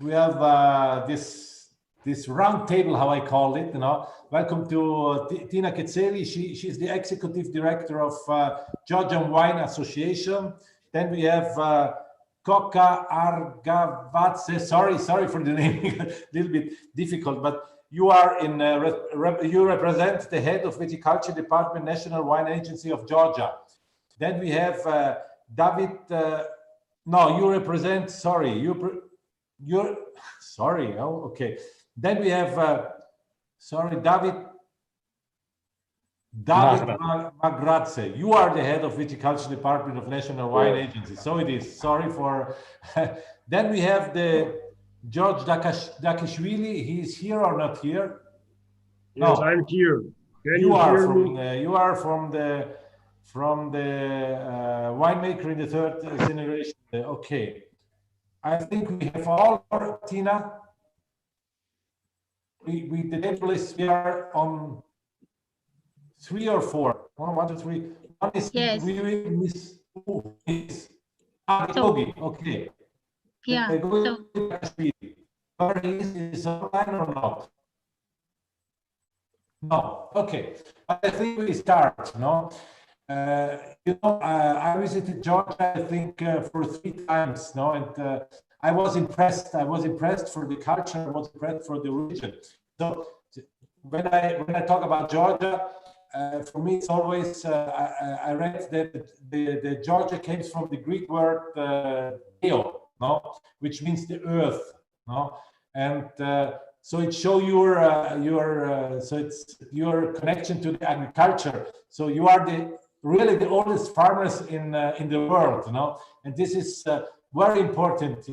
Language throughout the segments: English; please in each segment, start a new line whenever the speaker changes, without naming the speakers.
we have this round table, how I call it. Welcome to Tina Ketzeli. She's the executive director of Georgian Wine Association. Then we have Koka Argavadze. Sorry for the name, a little bit difficult, but you are in. You represent the head of Viticulture Department, National Wine Agency of Georgia. Then we have David. No, you represent. Sorry, you're. Sorry. Oh, okay. Then we have. David Magradze. You are the head of Viticulture Department of National Wine Agency. So it is. Sorry for. Then we have the George Dakishvili. He is here or not here?
Yes, no. I'm here.
You are from the winemaker in the third generation. Okay. I think we have all, Tina. We the table is, we are on 3 or 4. 1, 2, 3. One is
yes.
Okay.
Yeah.
Is online or not? No. Okay. I think we start. No. I visited Georgia, I think, for 3 times. No, and I was impressed. I was impressed for the culture. I was impressed for the region. So when I talk about Georgia, for me it's always I read that the Georgia comes from the Greek word geo, no, which means the earth, no, and so it shows so it's your connection to the agriculture. So you are really the oldest farmers in the world, you know, and this is very important.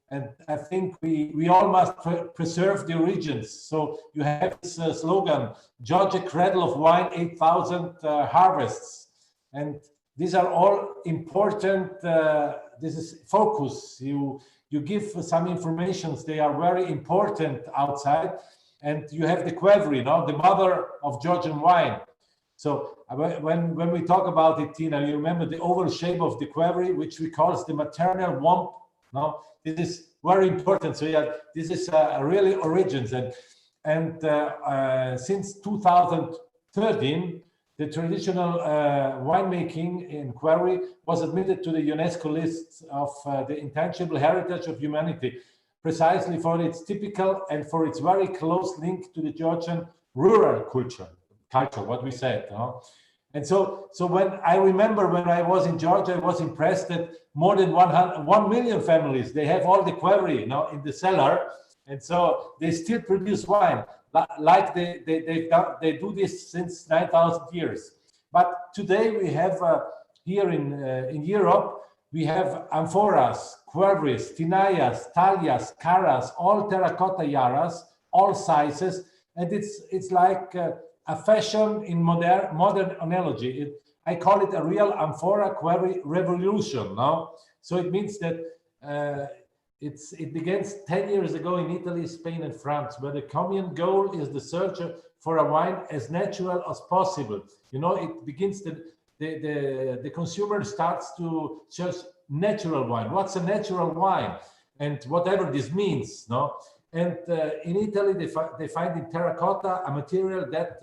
And I think we all must preserve the regions. So you have this slogan, Georgia Cradle of Wine, 8,000 harvests. And these are all important. This is focus. You give some informations. They are very important outside. And you have the Qvevri, you know, the mother of Georgian wine. So when we talk about it, Tina, you remember the oval shape of the Qvevri, which we call the maternal womb. No, this is very important. So yeah, this is really origins, and since 2013, the traditional winemaking in Qvevri was admitted to the UNESCO list of the intangible heritage of humanity, precisely for its typical and for its very close link to the Georgian rural culture, what we said. No? And so when I remember when I was in Georgia, I was impressed that more than 1 million families, they have all the Qvevri, you know, in the cellar, and so they still produce wine like they do this since 9,000 years. But today we have here in Europe we have amphoras, Qvevris, Tinayas, Talias, Caras, all terracotta Yaras, all sizes, and it's like a fashion in modern analogy. I call it a real amphora Qvevri revolution. No, so it means that it began 10 years ago in Italy, Spain, and France, where the common goal is the search for a wine as natural as possible. You know, it begins the consumer starts to search natural wine. What's a natural wine, and whatever this means, no. And in Italy, they find in terracotta a material that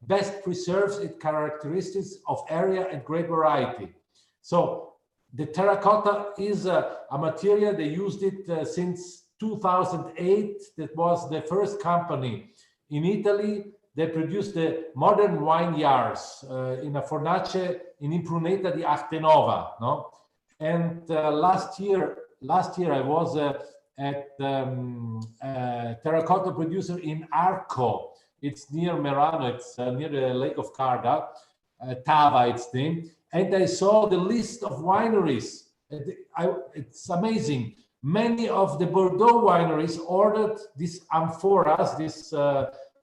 best preserves its characteristics of area and great variety. So the terracotta is a material, they used it since 2008. That was the first company in Italy. They produced the modern wine jars in a fornace in Impruneta di Artenova. No? And last year I was at terracotta producer in Arco. It's near Merano, it's near the Lake of Garda, Tava it's named. And I saw the list of wineries. It's amazing. Many of the Bordeaux wineries ordered these amphoras, this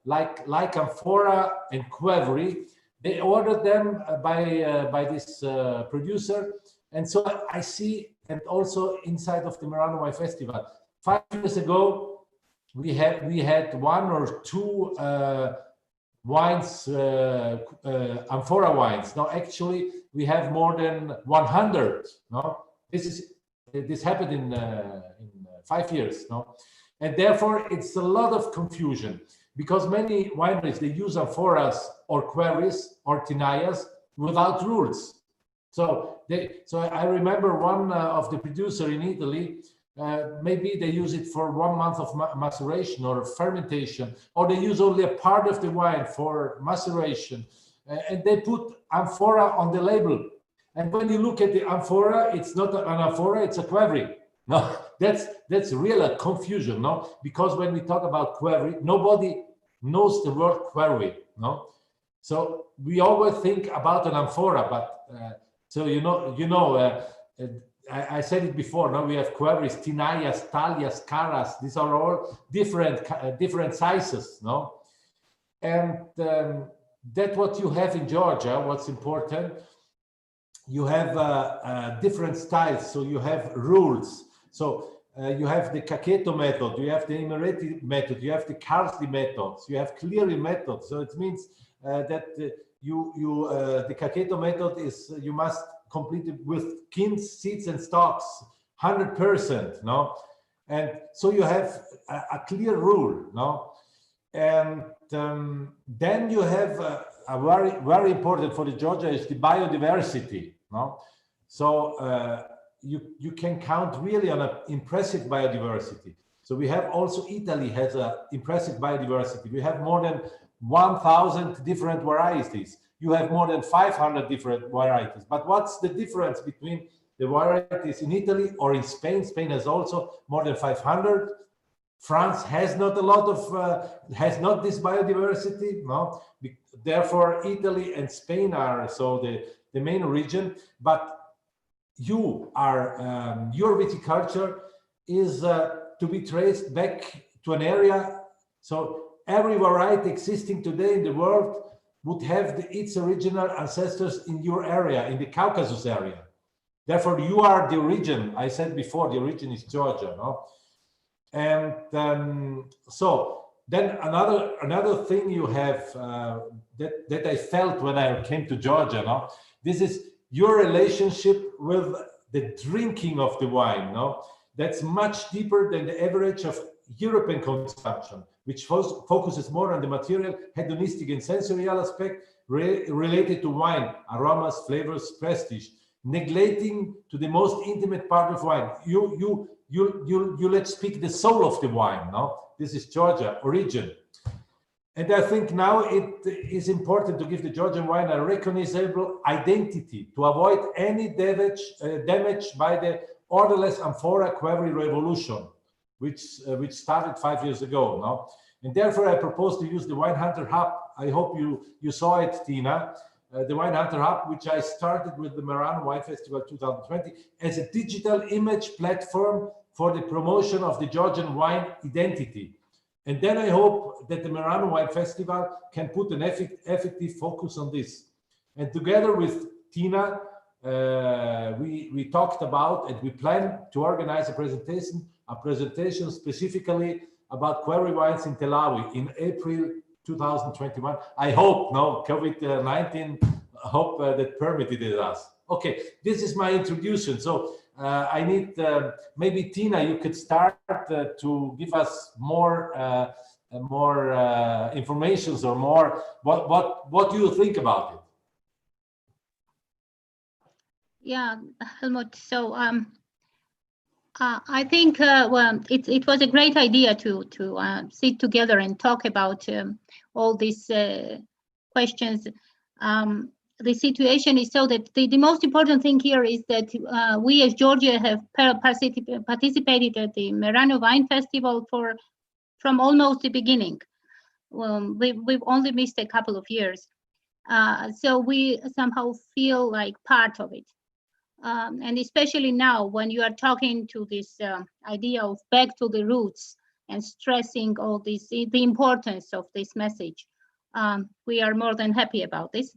like amphora and Qvevri. They ordered them by this producer. And so I see, and also inside of the Merano Wine Festival, 5 years ago, we had 1 or 2 wines, amphora wines. Now, actually, we have more than 100. No, this happened in 5 years. No, And therefore, it's a lot of confusion because many wineries, they use amphoras or queries or tinayas without rules. So I remember one of the producer in Italy, maybe they use it for 1 month of maceration or fermentation, or they use only a part of the wine for maceration, and they put amphora on the label. And when you look at the amphora, it's not an amphora, it's a qvevri. No, that's real a confusion, no? Because when we talk about qvevri, nobody knows the word qvevri, no? So we always think about an amphora, but so I said it before. Now we have qvevris, tinayas, talias, caras. These are all different sizes, no? And that's what you have in Georgia. What's important, you have different styles. So you have rules. So you have the Cacchetto method, you have the Imereti method, you have the Karsley methods, you have Cleary method. So it means that the Cacchetto method is you must complete it with skins, seeds, and stalks, 100%. No, and so you have a clear rule. No, and then you have a very important for the Georgia is the biodiversity. No, so you can count really on an impressive biodiversity. So we have also Italy has an impressive biodiversity. We have more than 1,000 different varieties. You have more than 500 different varieties. But what's the difference between the varieties in Italy or in Spain? Spain has also more than 500. France has not a lot of, has not this biodiversity. No, therefore Italy and Spain are so the main region. But you are your viticulture is to be traced back to an area. So every variety existing today in the world would have its original ancestors in your area, in the Caucasus area. Therefore, you are the origin. I said before, the origin is Georgia, no? And so then another thing you have that I felt when I came to Georgia, no? This is your relationship with the drinking of the wine, no? That's much deeper than the average of European consumption, which focuses more on the material, hedonistic and sensorial aspect related to wine, aromas, flavors, prestige, neglecting to the most intimate part of wine. You let's speak the soul of the wine, no? This is Georgia, origin. And I think now it is important to give the Georgian wine a recognizable identity to avoid any damage by the orderless amphora qvevri revolution, which started 5 years ago. No? And therefore, I propose to use the Wine Hunter Hub. I hope you saw it, Tina. The Wine Hunter Hub, which I started with the Merano Wine Festival 2020 as a digital image platform for the promotion of the Georgian wine identity. And then I hope that the Merano Wine Festival can put an effective focus on this. And together with Tina, we talked about and we plan to organize a presentation specifically about qvevri wines in Telavi in April 2021. I hope, no, COVID-19, hope that permitted it us. Okay, this is my introduction. So I need maybe Tina, you could start to give us more information or more. What do you think about it?
Yeah, Helmut. So I think well, it was a great idea to sit together and talk about all these questions. The situation is so that the most important thing here is that we as Georgia have participated at the Merano Wine Festival from almost the beginning. We've only missed a couple of years. So we somehow feel like part of it. And especially now when you are talking to this idea of back to the roots and stressing all this, the importance of this message, we are more than happy about this.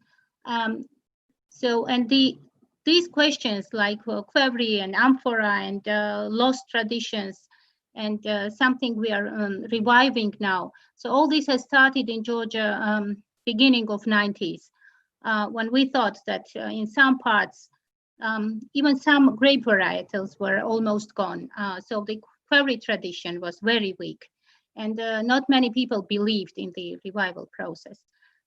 So, and these questions like qvevri and amphora and lost traditions and something we are reviving now. So all this has started in Georgia beginning of 90s when we thought that in some parts even some grape varietals were almost gone. So the quarry tradition was very weak, and not many people believed in the revival process.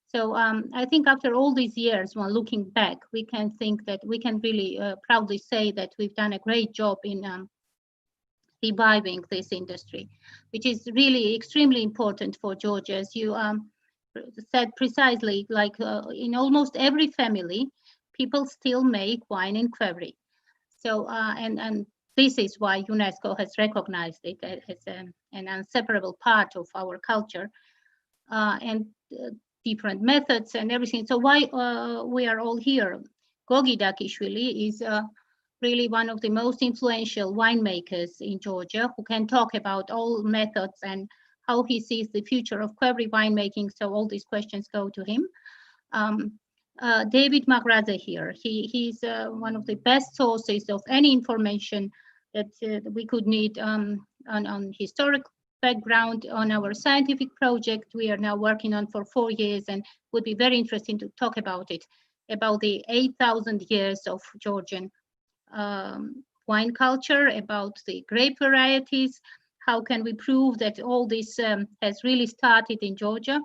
So I think after all these years, when looking back, we can think that we can really proudly say that we've done a great job in reviving this industry, which is really extremely important for Georgia. As you said precisely, like in almost every family, people still make wine in quarry. So, and this is why UNESCO has recognized it as an inseparable part of our culture, and different methods and everything. So why we are all here? Gogi Dakishvili is really one of the most influential winemakers in Georgia, who can talk about all methods and how he sees the future of quarry winemaking. So all these questions go to him. David Magraza here. He's one of the best sources of any information that we could need on historic background on our scientific project we are now working on for 4 years, and would be very interesting to talk about it, about the 8,000 years of Georgian wine culture, about the grape varieties, how can we prove that all this has really started in Georgia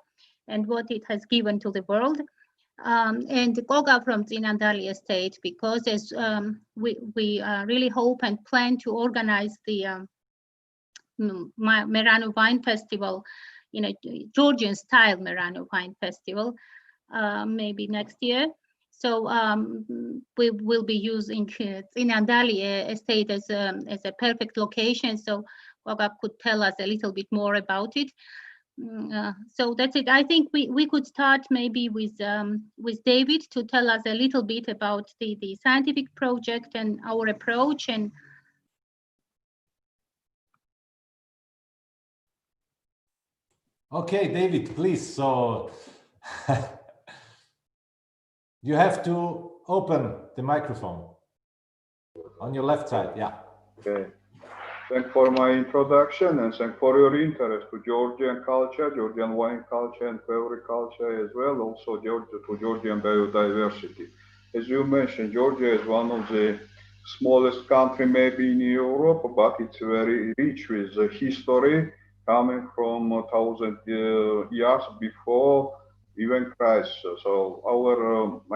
and what it has given to the world. And Goga from Zinandali Estate, because as we really hope and plan to organize the Merano Wine Festival, Georgian style Merano Wine Festival, maybe next year. So we will be using Zinandali Estate as a perfect location. So Goga could tell us a little bit more about it. So that's it. I think we could start maybe with David to tell us a little bit about the scientific project and our approach. And
okay, David, please. So you have to open the microphone on your left side. Yeah.
Okay. Thank for my introduction, and thank for your interest to Georgian culture, Georgian wine culture, and quarry culture as well. Also, Georgian biodiversity. As you mentioned, Georgia is one of the smallest country maybe in Europe, but it's very rich with history coming from 1,000 years before even Christ. So our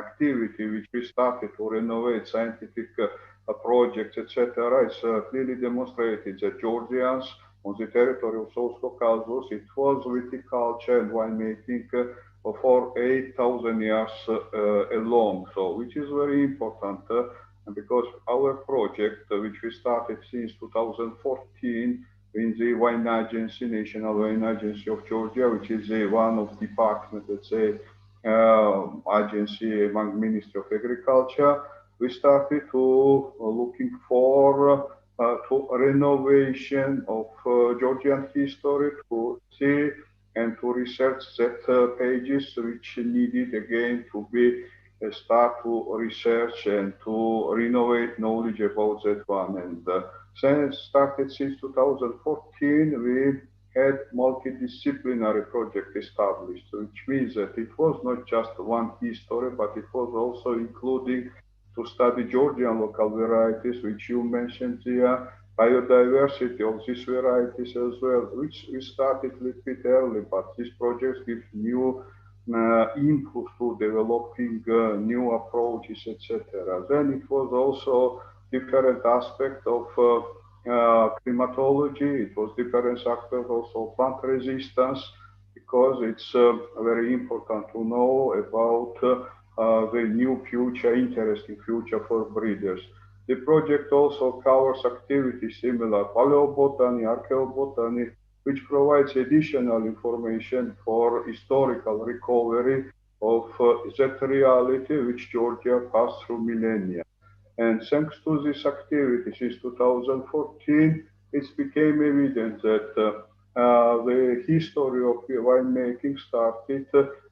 activity, which we started to renovate scientific projects, etc., is clearly demonstrated that Georgians on the territory of South Caucasus, it was viticulture and winemaking for 8,000 years along. So, which is very important because our project, which we started since 2014 in the Wine Agency, National Wine Agency of Georgia, which is one of department, let's say, agency among Ministry of Agriculture. We started to looking for to renovation of Georgian history, to see and to research that pages which needed again to be start to research and to renovate knowledge about that one. And since started since 2014, we had multidisciplinary project established, which means that it was not just one history, but it was also including to study Georgian local varieties, which you mentioned here, biodiversity of these varieties as well, which we started a little bit early, but these projects give new input to developing new approaches, etc. Then it was also different aspect of climatology. It was different aspect also plant resistance, because it's very important to know about the new future, interesting future for breeders. The project also covers activities similar paleobotany, archaeobotany, which provides additional information for historical recovery of that reality which Georgia passed through millennia. And thanks to this activity since 2014, it became evident that the history of winemaking started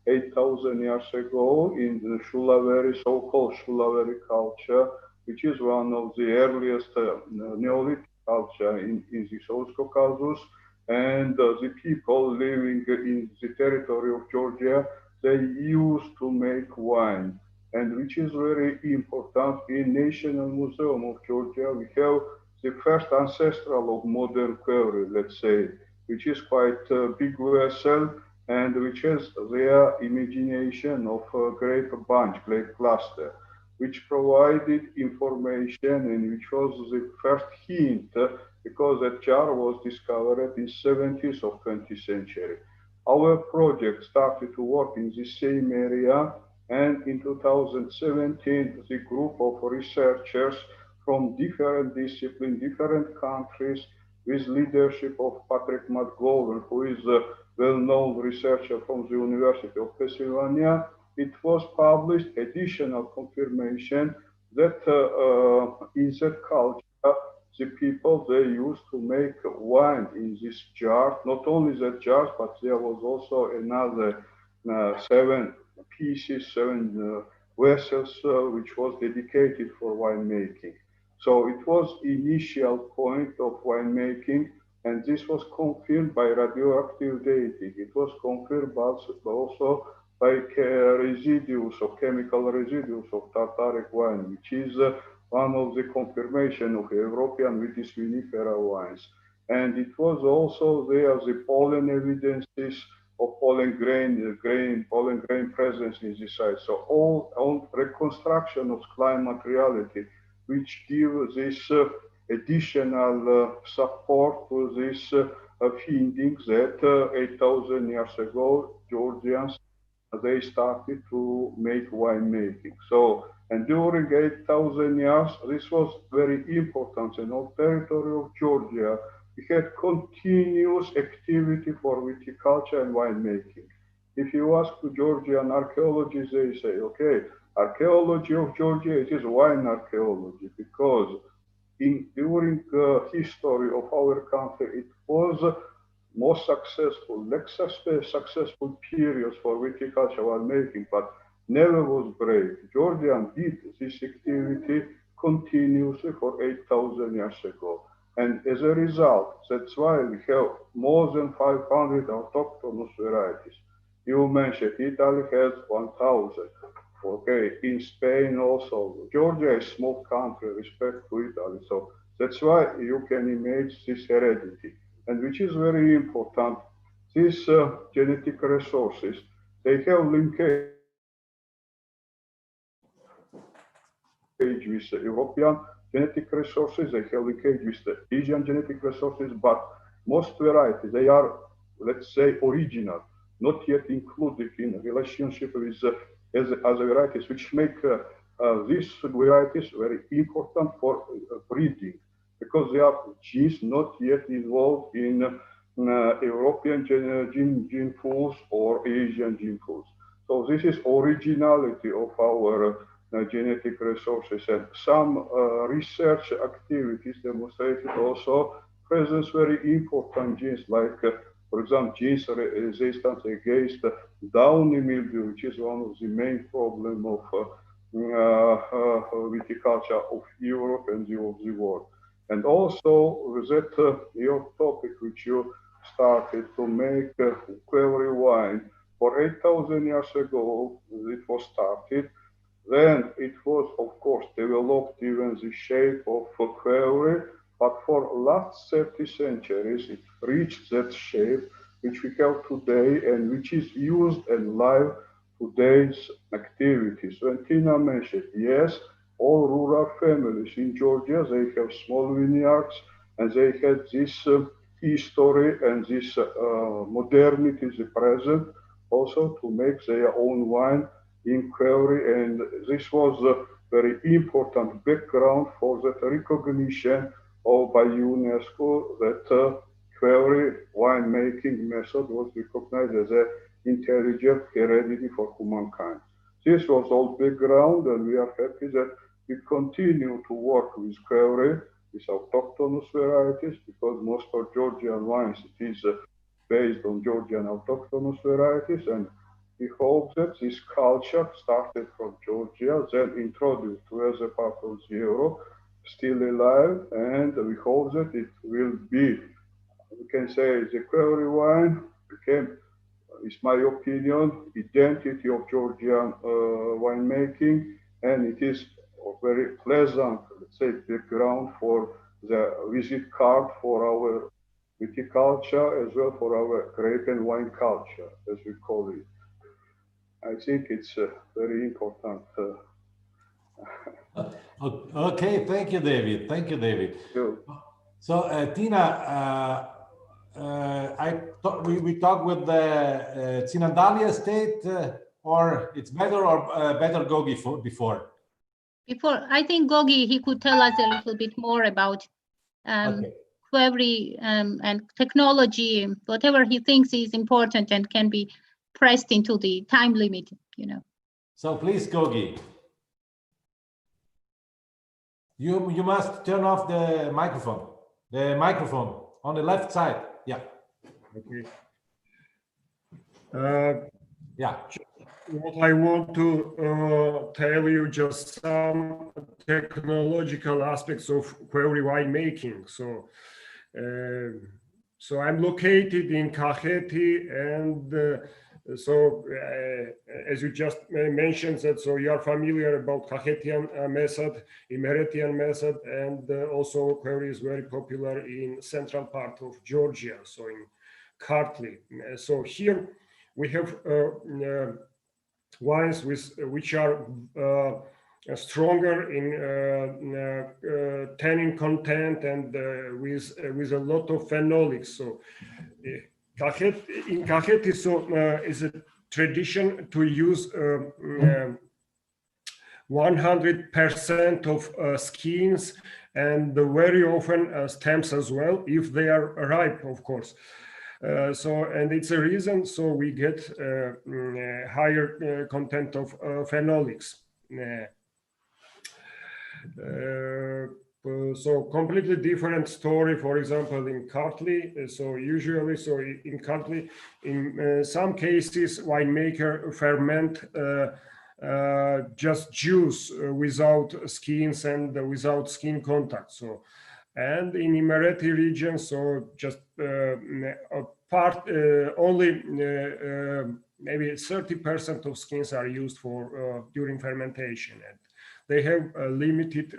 8,000 years ago in the Shulaveri, so-called Shulaveri culture, which is one of the earliest Neolithic culture in the South Caucasus. And the people living in the territory of Georgia, they used to make wine. And which is very important, in National Museum of Georgia, we have the first ancestral of modern Qvevri, let's say, which is quite a big vessel and which has their imagination of a grape bunch, grape cluster, which provided information and which was the first hint because that jar was discovered in 70s of 20th century. Our project started to work in the same area, and in 2017, the group of researchers from different disciplines, different countries, with leadership of Patrick McGowan, who is a well-known researcher from the University of Pennsylvania, it was published additional confirmation that in that culture, the people they used to make wine in this jar, not only that jars, but there was also another 7 pieces, 7 vessels, which was dedicated for winemaking. So it was initial point of winemaking, and this was confirmed by radioactive dating. It was confirmed also by residues of chemical residues of Tartaric wine, which is one of the confirmation of European Vitis vinifera wines. And it was also there the pollen evidences of pollen grain presence in the site. So all reconstruction of climate reality, which give this additional support to this findings that 8,000 years ago, Georgians, they started to make winemaking. So, and during 8,000 years, this was very important in all territory of Georgia. We had continuous activity for viticulture and winemaking. If you ask to Georgian archaeologists, they say, okay, archaeology of Georgia, it is wine archaeology, because during the history of our country, it was most successful, less successful periods for viticulture winemaking, but never was break. Georgian did this activity continuously for 8,000 years ago. And as a result, that's why we have more than 500 autochthonous varieties. You mentioned Italy has 1,000. Okay, in Spain also. Georgia is a small country, respect to Italy. So that's why you can imagine this heredity. And which is very important, these genetic resources, they have linkage with the European genetic resources, they have linkage with the Asian genetic resources, but most varieties, they are, let's say, original, not yet included in relationship with other varieties, which make these varieties very important for breeding, because they are genes not yet involved in European gene pools or Asian gene pools. So this is originality of our genetic resources, and some research activities demonstrated also presence very important genes like, for example, genes resistance against downy mildew, which is one of the main problem of viticulture of Europe and of the world. And also that your topic, which you started to make Qvevri wine for 8,000 years ago, it was started. Then it was, of course, developed even the shape of Qvevri, but for last 30 centuries, it reached that shape which we have today and which is used and live today's activities. When Tina mentioned, yes, all rural families in Georgia, they have small vineyards and they had this history and this modernity, the present, also to make their own wine in Qvevri, and this was a very important background for that recognition by UNESCO that Qvevri winemaking method was recognized as an intelligent heredity for humankind. This was all background, and we are happy that we continue to work with Qvevri, with autochthonous varieties, because most of Georgian wines, it is based on Georgian autochthonous varieties, and we hope that this culture started from Georgia, then introduced to other parts of Europe, still alive, and we hope that it will be, we can say, the Qvevri wine became, is my opinion, identity of Georgian winemaking, and it is a very pleasant, let's say, background for the visit card for our viticulture as well for our grape and wine culture, as we call it. I think it's very important.
Okay, thank you, David. Thank you, David. So, Tina, we talk with the Tsinandalia estate, or it's better, or better Gogi before?
Before, I think Gogi, he could tell us a little bit more about query and technology, whatever he thinks is important and can be pressed into the time limit, you know.
So please, Gogi. You must turn off the microphone. The microphone on the left side. Yeah.
Okay.
Yeah.
What I want to tell you, just some technological aspects of query winemaking. So I'm located in Kakheti, and as you just mentioned that, so you are familiar about Kakhetian method, Imeretian method, and also query is very popular in central part of Georgia, so in Kartli. So here we have wines which are stronger in tannin content and with a lot of phenolics. So in Kakheti, is a tradition to use 100% of skins and very often stems as well, if they are ripe, of course. And it's a reason, so we get higher content of phenolics. So completely different story, for example, in Kartli. So usually, so in Kartli, in some cases, winemaker ferment just juice without skins and without skin contact. So, and in Imereti region, so just only maybe 30% of skins are used for during fermentation, and they have a limited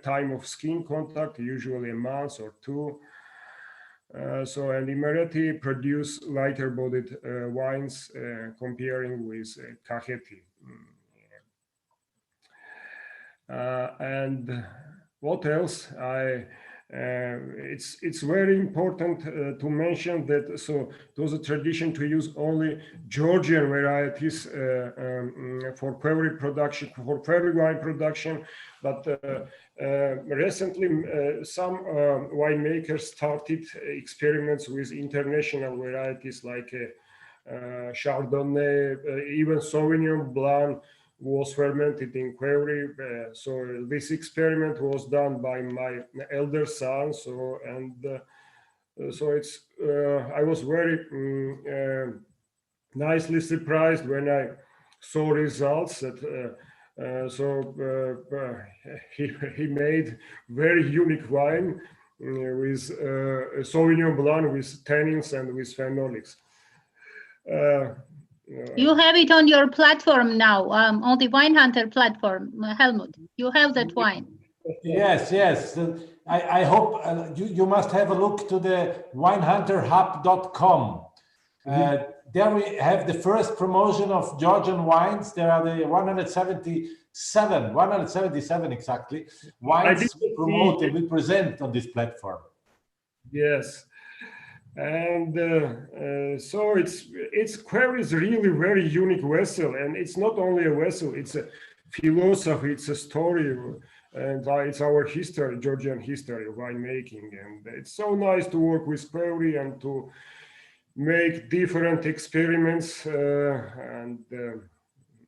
time of skin contact, usually a month or two. And Imereti produce lighter-bodied wines comparing with Kakheti. And what else? It's very important to mention that so it was a tradition to use only Georgian varieties for query production, for query wine production, but recently some winemakers started experiments with international varieties like Chardonnay, even Sauvignon Blanc was fermented in query. So this experiment was done by my elder son. So it's I was very nicely surprised when I saw results that he made very unique wine with Sauvignon Blanc with tannins and with phenolics.
You have it on your platform now, on the Wine Hunter platform, Helmut. You have that wine.
Yes. I hope you must have a look to the winehunterhub.com. There we have the first promotion of Georgian wines. There are the 177 exactly, wines we promote and we present on this platform.
Yes. And so it's query is really very unique vessel, and it's not only a vessel, it's a philosophy, it's a story, and it's our history, Georgian history of winemaking. And it's so nice to work with query and to make different experiments.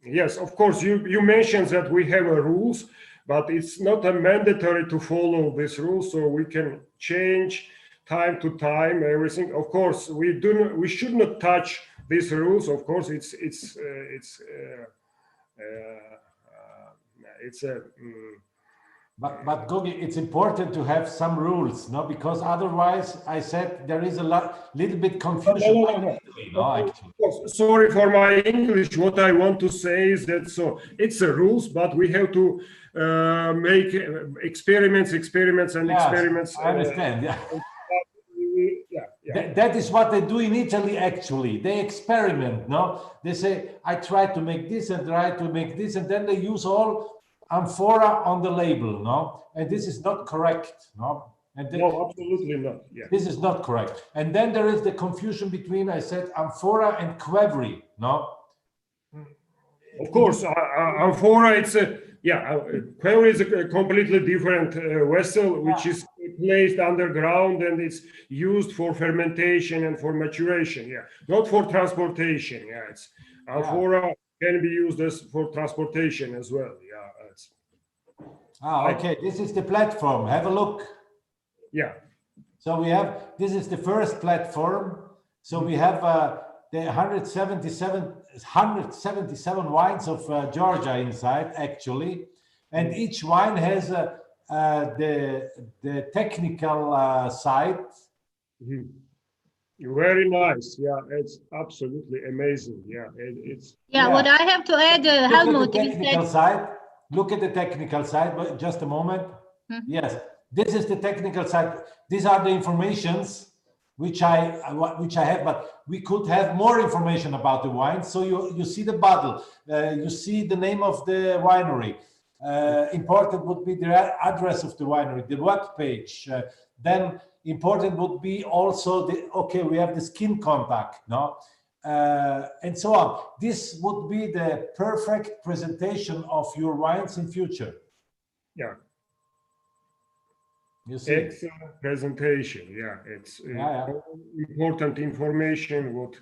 Yes, of course, you mentioned that we have rules, but it's not a mandatory to follow this rule, so we can change time to time everything. Of course, we should not touch these rules. Of course, it's a
But Gogi, it's important to have some rules, no? Because otherwise, I said there is a little bit confusion.
Sorry for my English. What I want to say is that it's a rules, but we have to make experiments.
I understand. That is what they do in Italy. Actually, they experiment. No, they say I try to make this and try to make this, and then they use all amphora on the label, no, and this is not correct, no, and
no, absolutely not. Yeah,
this is not correct. And then there is the confusion between, I said, amphora and qvevri, no.
Of course, amphora. It's qvevri is a completely different vessel, which is placed underground and it's used for fermentation and for maturation. Yeah, not for transportation. Yeah, it's amphora can be used as for transportation as well. Yeah.
Okay, this is the platform. Have a look.
Yeah.
So we have, this is the first platform. So we have the 177 wines of Georgia inside, actually, and each wine has the technical side.
Very nice. Yeah, it's absolutely amazing. Yeah, it's.
Yeah, what I have to add, Helmut,
is that. Look at the technical side, but just a moment. Yes, this is the technical side. These are the informations which I have, but we could have more information about the wine. So you see the bottle, you see the name of the winery. Important would be the address of the winery, the web page. Then important would be also we have the skin contact, no? And so on. This would be the perfect presentation of your wines in future.
Yeah.
You see?
Excellent presentation. Yeah, it's important information what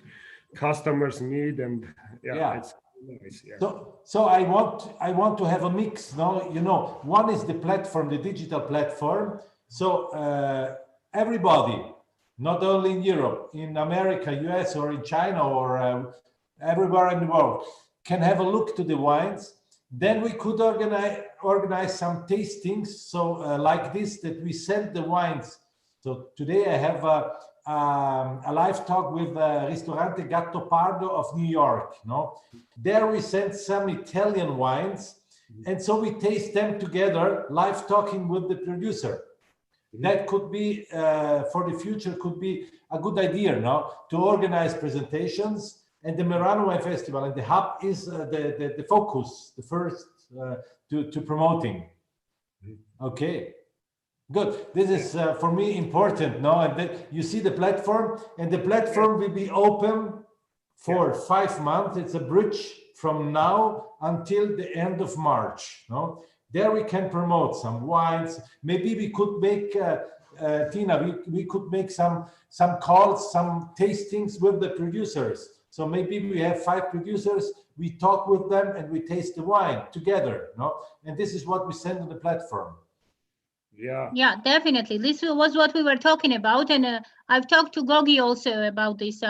customers need, and it's nice. Yeah.
So I want to have a mix. No, you know, one is the platform, the digital platform. So everybody, not only in Europe, in America, US, or in China, or everywhere in the world, can have a look to the wines. Then we could organize some tastings. So like this, that we send the wines. So today I have a live talk with Ristorante Gattopardo of New York. No, there we sent some Italian wines, and so we taste them together, live talking with the producer. That could be for the future, could be a good idea now to organize presentations. And the Merano Wine Festival and the hub is the focus, the first to promoting. Okay, good. This is for me important. No, and then you see the platform, and the platform will be open for 5 months. It's a bridge from now until the end of March. No. There we can promote some wines. Maybe we could make, Tina, we could make some calls, some tastings with the producers. So maybe we have 5 producers, we talk with them and we taste the wine together, no? And this is what we send on the platform.
Yeah, definitely. This was what we were talking about. And I've talked to Gogi also about this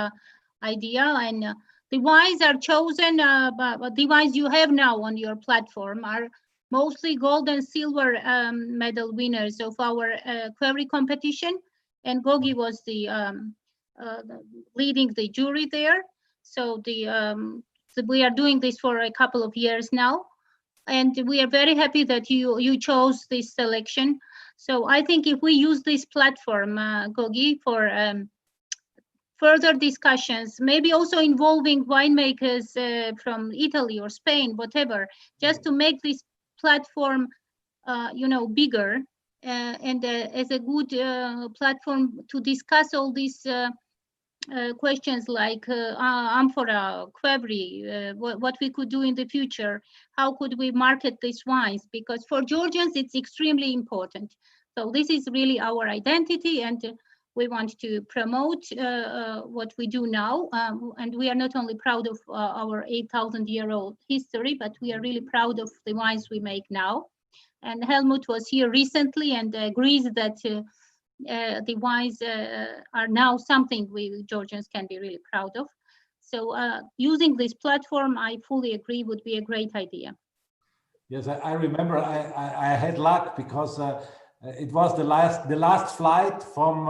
idea. And the wines are chosen, but the wines you have now on your platform are mostly gold and silver medal winners of our qvevri competition, and Gogi was the leading the jury there. So we are doing this for a couple of years now, and we are very happy that you chose this selection. So I think if we use this platform, Gogi, for further discussions, maybe also involving winemakers from Italy or Spain, whatever, just to make this platform, bigger and as a good platform to discuss all these questions like amphora, qvevri, what we could do in the future, how could we market these wines? Because for Georgians, it's extremely important. So this is really our identity, and we want to promote what we do now. And we are not only proud of our 8,000-year-old history, but we are really proud of the wines we make now. And Helmut was here recently and agrees that the wines are now something we Georgians can be really proud of. So using this platform, I fully agree, would be a great idea.
Yes, I remember. I had luck because it was the last flight from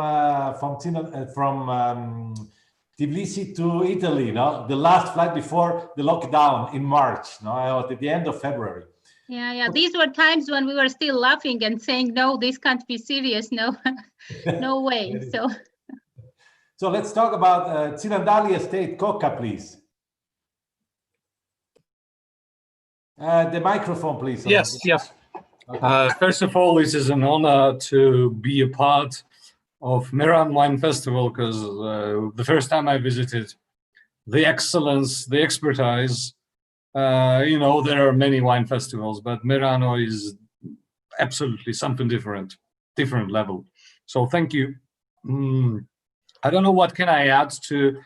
Tbilisi to Italy. No, the last flight before the lockdown in March. No, at the end of February.
Yeah. These were times when we were still laughing and saying, "No, this can't be serious. No, no way."
So let's talk about Tsinandali Estate, Coca, please. The microphone, please.
Yes.
Okay.
First of all, it is an honor to be a part of Meran Wine Festival because the first time I visited, the excellence, the expertise, there are many wine festivals, but Merano is absolutely something different level. So thank you. I don't know what can I add to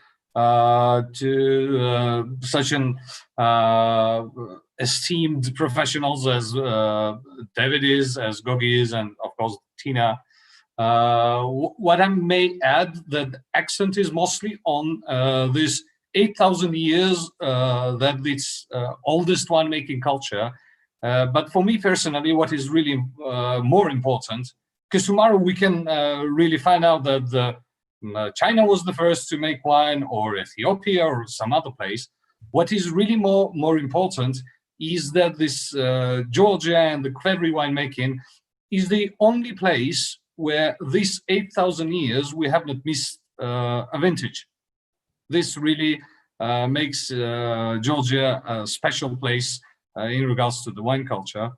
such an esteemed professionals as David is, as Gogi is, and of course Tina. What I may add, that accent is mostly on this 8,000 years that it's oldest winemaking culture. But for me personally, what is really more important, because tomorrow we can really find out that China was the first to make wine, or Ethiopia, or some other place. What is really more important is that this Georgia and the Qvevri winemaking is the only place where this 8,000 years we have not missed a vintage. This really makes Georgia a special place in regards to the wine culture.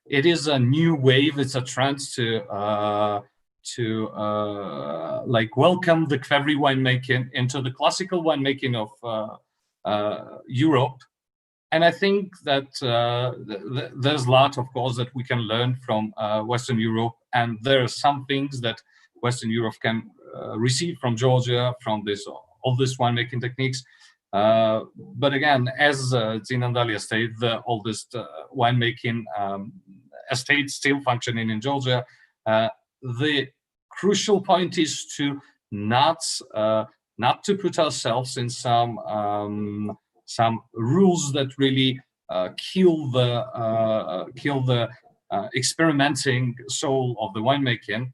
It is a new wave. It's a trend to welcome the Qvevri winemaking into the classical winemaking of Europe. And I think that there's a lot, of course, that we can learn from Western Europe, and there are some things that Western Europe can receive from Georgia, from all these winemaking techniques. But again, as Tsinandali Estate, the oldest winemaking estate still functioning in Georgia, the crucial point is to not to put ourselves in some rules that really kill the experimenting soul of the winemaking,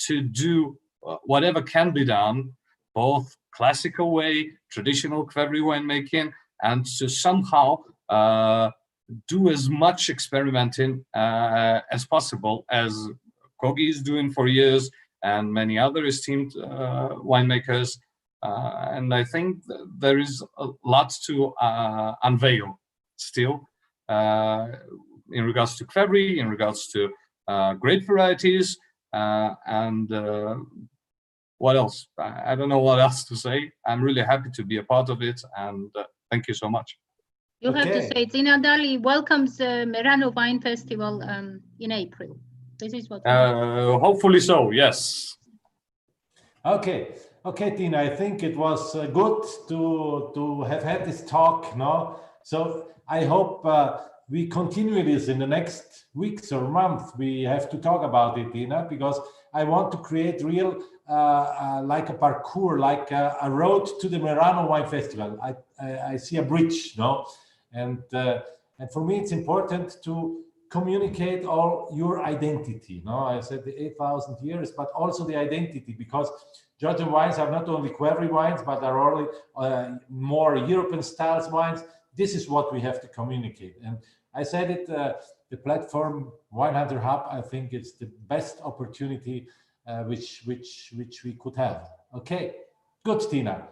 to do whatever can be done, both classical way, traditional Qvevri winemaking, and to somehow do as much experimenting as possible, as Kogi is doing for years, and many other esteemed winemakers. And I think there is a lot to unveil still in regards to Qvevri, in regards to grape varieties, and what else? I don't know what else to say. I'm really happy to be a part of it, and thank you so much.
You have to say, Tsinandali welcomes Merano Wine Festival in April. This is what.
Hopefully so. Yes.
Okay, Tina. I think it was good to have had this talk. No, so I hope we continue this in the next weeks or month. We have to talk about it, Tina, because I want to create real like a parkour, like a road to the Merano Wine Festival. I see a bridge, no, and for me it's important to communicate all your identity. No, I said the 8,000 years, but also the identity, because Georgian wines are not only Qvevri wines, but are only more European styles wines. This is what we have to communicate. And I said it, the platform Wine Hunter Hub, I think it's the best opportunity which we could have. Okay, good, Tina.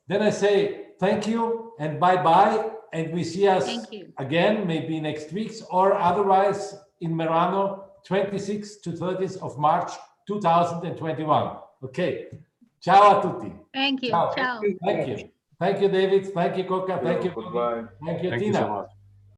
Then I say thank you and bye-bye, and we see us again, maybe next week, or otherwise in Merano, 26th to 30th of March 2021. Okay, ciao a tutti.
Thank you.
Ciao.
Ciao.
Thank you. Thank you, David. Thank you, Coca. Thank you.
Goodbye.
Thank you,
Thank
Tina.
you so much.